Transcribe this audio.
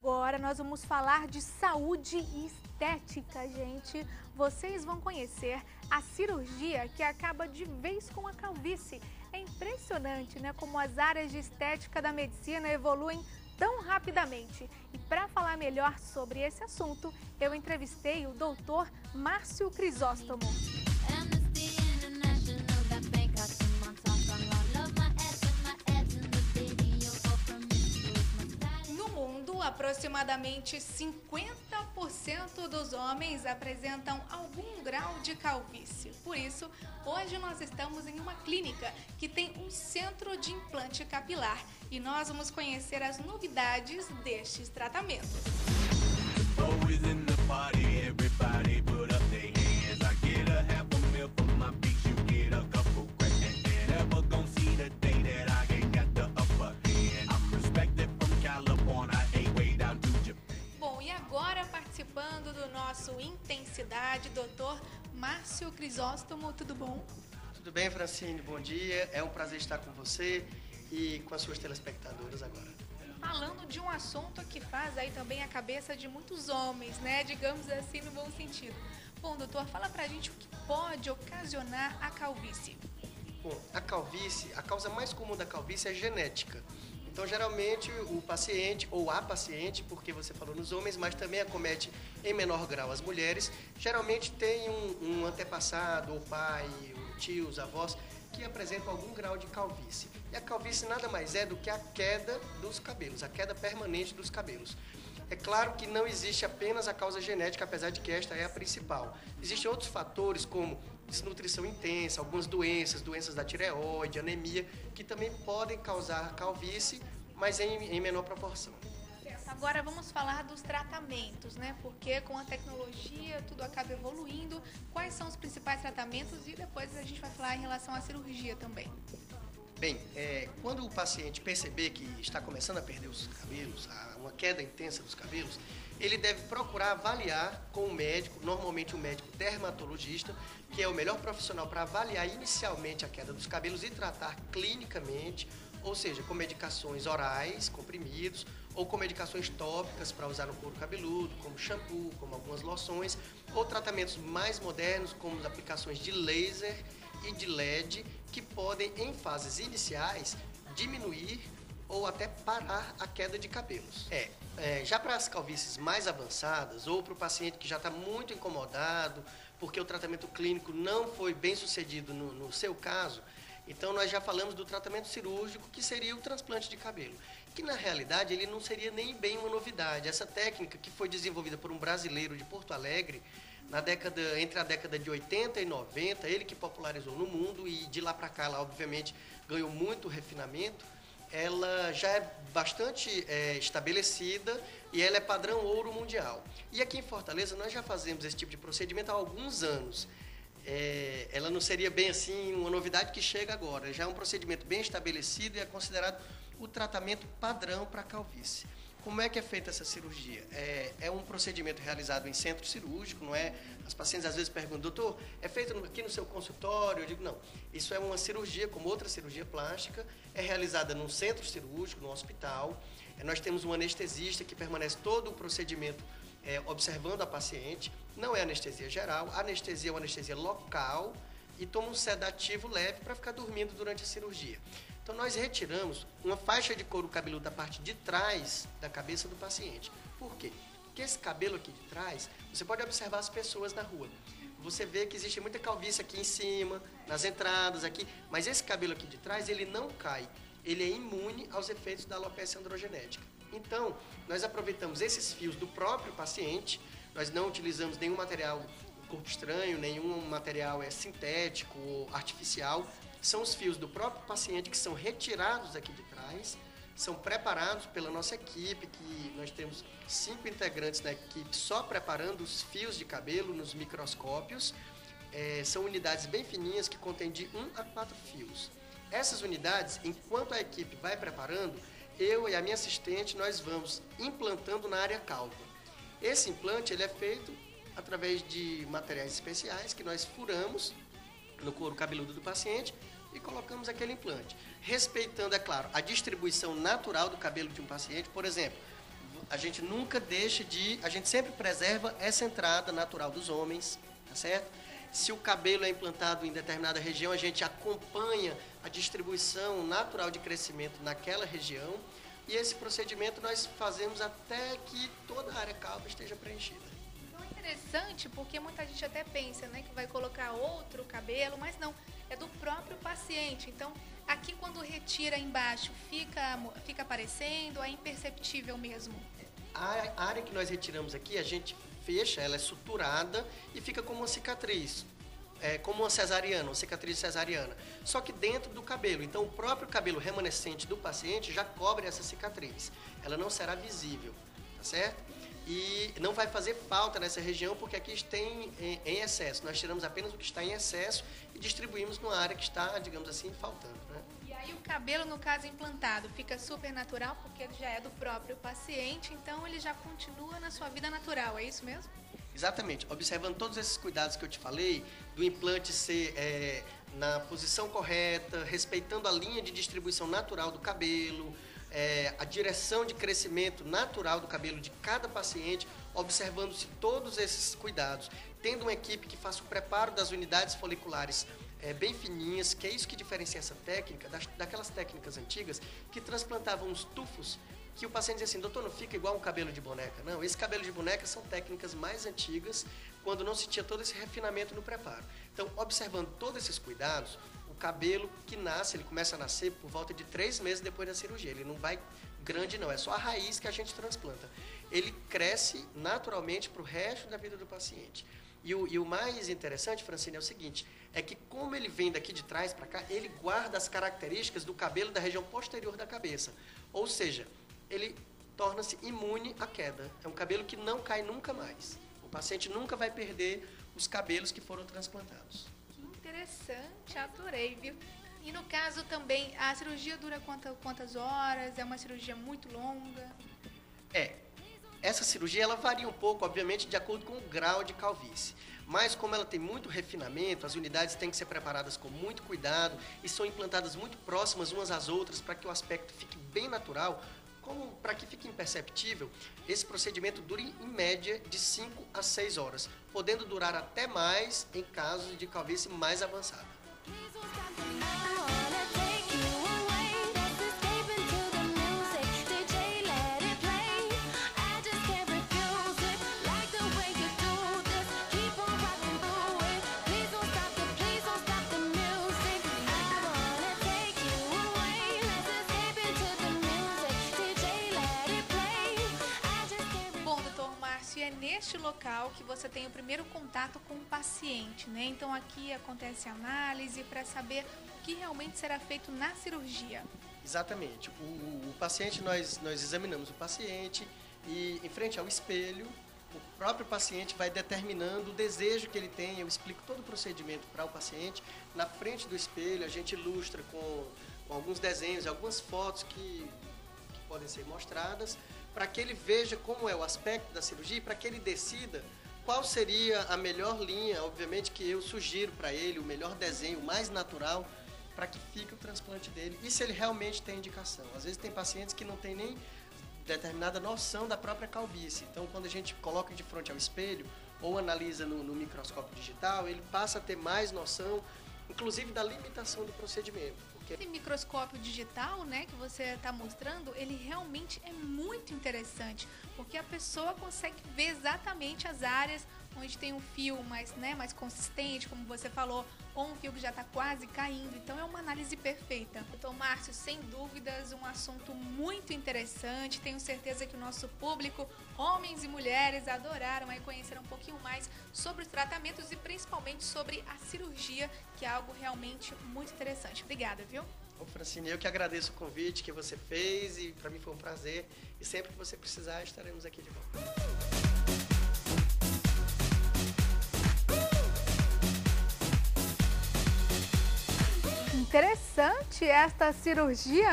Agora nós vamos falar de saúde e estética, gente. Vocês vão conhecer a cirurgia que acaba de vez com a calvície. É impressionante, né, como as áreas de estética da medicina evoluem tão rapidamente. E para falar melhor sobre esse assunto, eu entrevistei o doutor Márcio Crisóstomo. Aproximadamente 50% dos homens apresentam algum grau de calvície. Por isso, hoje nós estamos em uma clínica que tem um centro de implante capilar e nós vamos conhecer as novidades destes tratamentos. Participando do nosso Intensidade, doutor Márcio Crisóstomo, tudo bom? Tudo bem, Francine, bom dia. É um prazer estar com você e com as suas telespectadoras agora. Falando de um assunto que faz aí também a cabeça de muitos homens, né? Digamos assim, no bom sentido. Bom, doutor, fala pra gente o que pode ocasionar a calvície. Bom, a causa mais comum da calvície é genética. Então, geralmente, o paciente ou a paciente, porque você falou nos homens, mas também acomete em menor grau as mulheres, geralmente tem um antepassado, ou pai, ou tios, avós, que apresentam algum grau de calvície. E a calvície nada mais é do que a queda dos cabelos, a queda permanente dos cabelos. É claro que não existe apenas a causa genética, apesar de que esta é a principal. Existem outros fatores como desnutrição intensa, algumas doenças da tireoide, anemia, que também podem causar calvície, mas em menor proporção. Agora vamos falar dos tratamentos, né? Porque com a tecnologia tudo acaba evoluindo. Quais são os principais tratamentos? E depois a gente vai falar em relação à cirurgia também. Bem, quando o paciente perceber que está começando a perder os cabelos, uma queda intensa dos cabelos, ele deve procurar avaliar com o médico, normalmente um médico dermatologista, que é o melhor profissional para avaliar inicialmente a queda dos cabelos e tratar clinicamente, ou seja, com medicações orais, comprimidos, ou com medicações tópicas para usar no couro cabeludo, como shampoo, como algumas loções, ou tratamentos mais modernos, como as aplicações de laser e de LED, que podem, em fases iniciais, diminuir ou até parar a queda de cabelos. Já para as calvícies mais avançadas, ou para o paciente que já está muito incomodado, porque o tratamento clínico não foi bem sucedido no seu caso, então nós já falamos do tratamento cirúrgico, que seria o transplante de cabelo, que na realidade ele não seria nem bem uma novidade. Essa técnica que foi desenvolvida por um brasileiro de Porto Alegre, entre a década de 80 e 90, ele que popularizou no mundo e de lá para cá, ela obviamente ganhou muito refinamento. Ela já é bastante estabelecida e ela é padrão ouro mundial. E aqui em Fortaleza nós já fazemos esse tipo de procedimento há alguns anos. Ela não seria bem assim uma novidade que chega agora, já é um procedimento bem estabelecido e é considerado o tratamento padrão para a calvície. Como é que é feita essa cirurgia? É um procedimento realizado em centro cirúrgico, não é? As pacientes às vezes perguntam, doutor, é feito aqui no seu consultório? Eu digo, não, isso é uma cirurgia como outra cirurgia plástica, é realizada num centro cirúrgico, no hospital. Nós temos um anestesista que permanece todo o procedimento observando a paciente, não é anestesia geral, a anestesia é uma anestesia local e toma um sedativo leve para ficar dormindo durante a cirurgia. Então nós retiramos uma faixa de couro cabeludo da parte de trás da cabeça do paciente. Por quê? Porque esse cabelo aqui de trás, você pode observar as pessoas na rua. Você vê que existe muita calvície aqui em cima, nas entradas aqui, mas esse cabelo aqui de trás, ele não cai. Ele é imune aos efeitos da alopecia androgenética. Então, nós aproveitamos esses fios do próprio paciente, nós não utilizamos nenhum material corpo estranho, nenhum material sintético ou artificial. São os fios do próprio paciente que são retirados aqui de trás, são preparados pela nossa equipe, que nós temos 5 integrantes na equipe só preparando os fios de cabelo nos microscópios. São unidades bem fininhas que contêm de 1 a 4 fios. Essas unidades, enquanto a equipe vai preparando, eu e a minha assistente, nós vamos implantando na área calva. Esse implante ele é feito através de materiais especiais que nós furamos no couro cabeludo do paciente e colocamos aquele implante, respeitando, é claro, a distribuição natural do cabelo de um paciente. Por exemplo, a gente nunca deixa a gente sempre preserva essa entrada natural dos homens, tá certo? Se o cabelo é implantado em determinada região, a gente acompanha a distribuição natural de crescimento naquela região, e esse procedimento nós fazemos até que toda a área calva esteja preenchida. Então é interessante porque muita gente até pensa, né, que vai colocar outro cabelo, mas não, é do próprio paciente. Então aqui quando retira embaixo fica aparecendo, é imperceptível mesmo. A área que nós retiramos aqui, a gente fecha, ela é suturada e fica como uma cicatriz. Como uma cesariana, uma cicatriz cesariana. Só que dentro do cabelo. Então, o próprio cabelo remanescente do paciente já cobre essa cicatriz. Ela não será visível, tá certo? E não vai fazer falta nessa região porque aqui tem em excesso. Nós tiramos apenas o que está em excesso e distribuímos numa área que está, digamos assim, faltando, né? E aí o cabelo, no caso implantado, fica super natural porque ele já é do próprio paciente, então ele já continua na sua vida natural, é isso mesmo? Exatamente. Observando todos esses cuidados que eu te falei, do implante ser na posição correta, respeitando a linha de distribuição natural do cabelo, a direção de crescimento natural do cabelo de cada paciente, observando-se todos esses cuidados, tendo uma equipe que faça o preparo das unidades foliculares bem fininhas, que é isso que diferencia essa técnica daquelas técnicas antigas que transplantavam os tufos, que o paciente diz assim, doutor, não fica igual um cabelo de boneca. Não, esse cabelo de boneca são técnicas mais antigas, quando não se tinha todo esse refinamento no preparo. Então, observando todos esses cuidados, o cabelo que nasce, ele começa a nascer por volta de 3 meses depois da cirurgia. Ele não vai grande não, é só a raiz que a gente transplanta. Ele cresce naturalmente para o resto da vida do paciente. E o mais interessante, Francine, é o seguinte, é que como ele vem daqui de trás para cá, ele guarda as características do cabelo da região posterior da cabeça. Ou seja, ele torna-se imune à queda. É um cabelo que não cai nunca mais. O paciente nunca vai perder os cabelos que foram transplantados. Que interessante, adorei, viu? E no caso também, a cirurgia dura quantas horas? É uma cirurgia muito longa? Essa cirurgia ela varia um pouco, obviamente, de acordo com o grau de calvície. Mas como ela tem muito refinamento, as unidades têm que ser preparadas com muito cuidado e são implantadas muito próximas umas às outras para que o aspecto fique bem natural, como para que fique imperceptível. Esse procedimento dura em média de 5 a 6 horas, podendo durar até mais em casos de calvície mais avançada. É neste local que você tem o primeiro contato com o paciente, né? Então aqui acontece a análise para saber o que realmente será feito na cirurgia. Exatamente. O paciente, nós examinamos o paciente e em frente ao espelho, o próprio paciente vai determinando o desejo que ele tem. Eu explico todo o procedimento para o paciente. Na frente do espelho a gente ilustra com alguns desenhos, algumas fotos que podem ser mostradas, para que ele veja como é o aspecto da cirurgia e para que ele decida qual seria a melhor linha, obviamente, que eu sugiro para ele, o melhor desenho, o mais natural, para que fique o transplante dele. E se ele realmente tem indicação. Às vezes tem pacientes que não têm nem determinada noção da própria calvície. Então, quando a gente coloca de frente ao espelho ou analisa no microscópio digital, ele passa a ter mais noção, inclusive da limitação do procedimento. Esse microscópio digital, né, que você está mostrando, ele realmente é muito interessante, porque a pessoa consegue ver exatamente as áreas onde tem um fio mais consistente, como você falou, ou um fio que já está quase caindo. Então é uma análise perfeita. Doutor Márcio, sem dúvidas, um assunto muito interessante. Tenho certeza que o nosso público, homens e mulheres, adoraram aí conhecer um pouquinho mais sobre os tratamentos e principalmente sobre a cirurgia, que é algo realmente muito interessante. Obrigada, viu? Ô, Francine, eu que agradeço o convite que você fez e para mim foi um prazer. E sempre que você precisar, estaremos aqui de volta. Interessante esta cirurgia.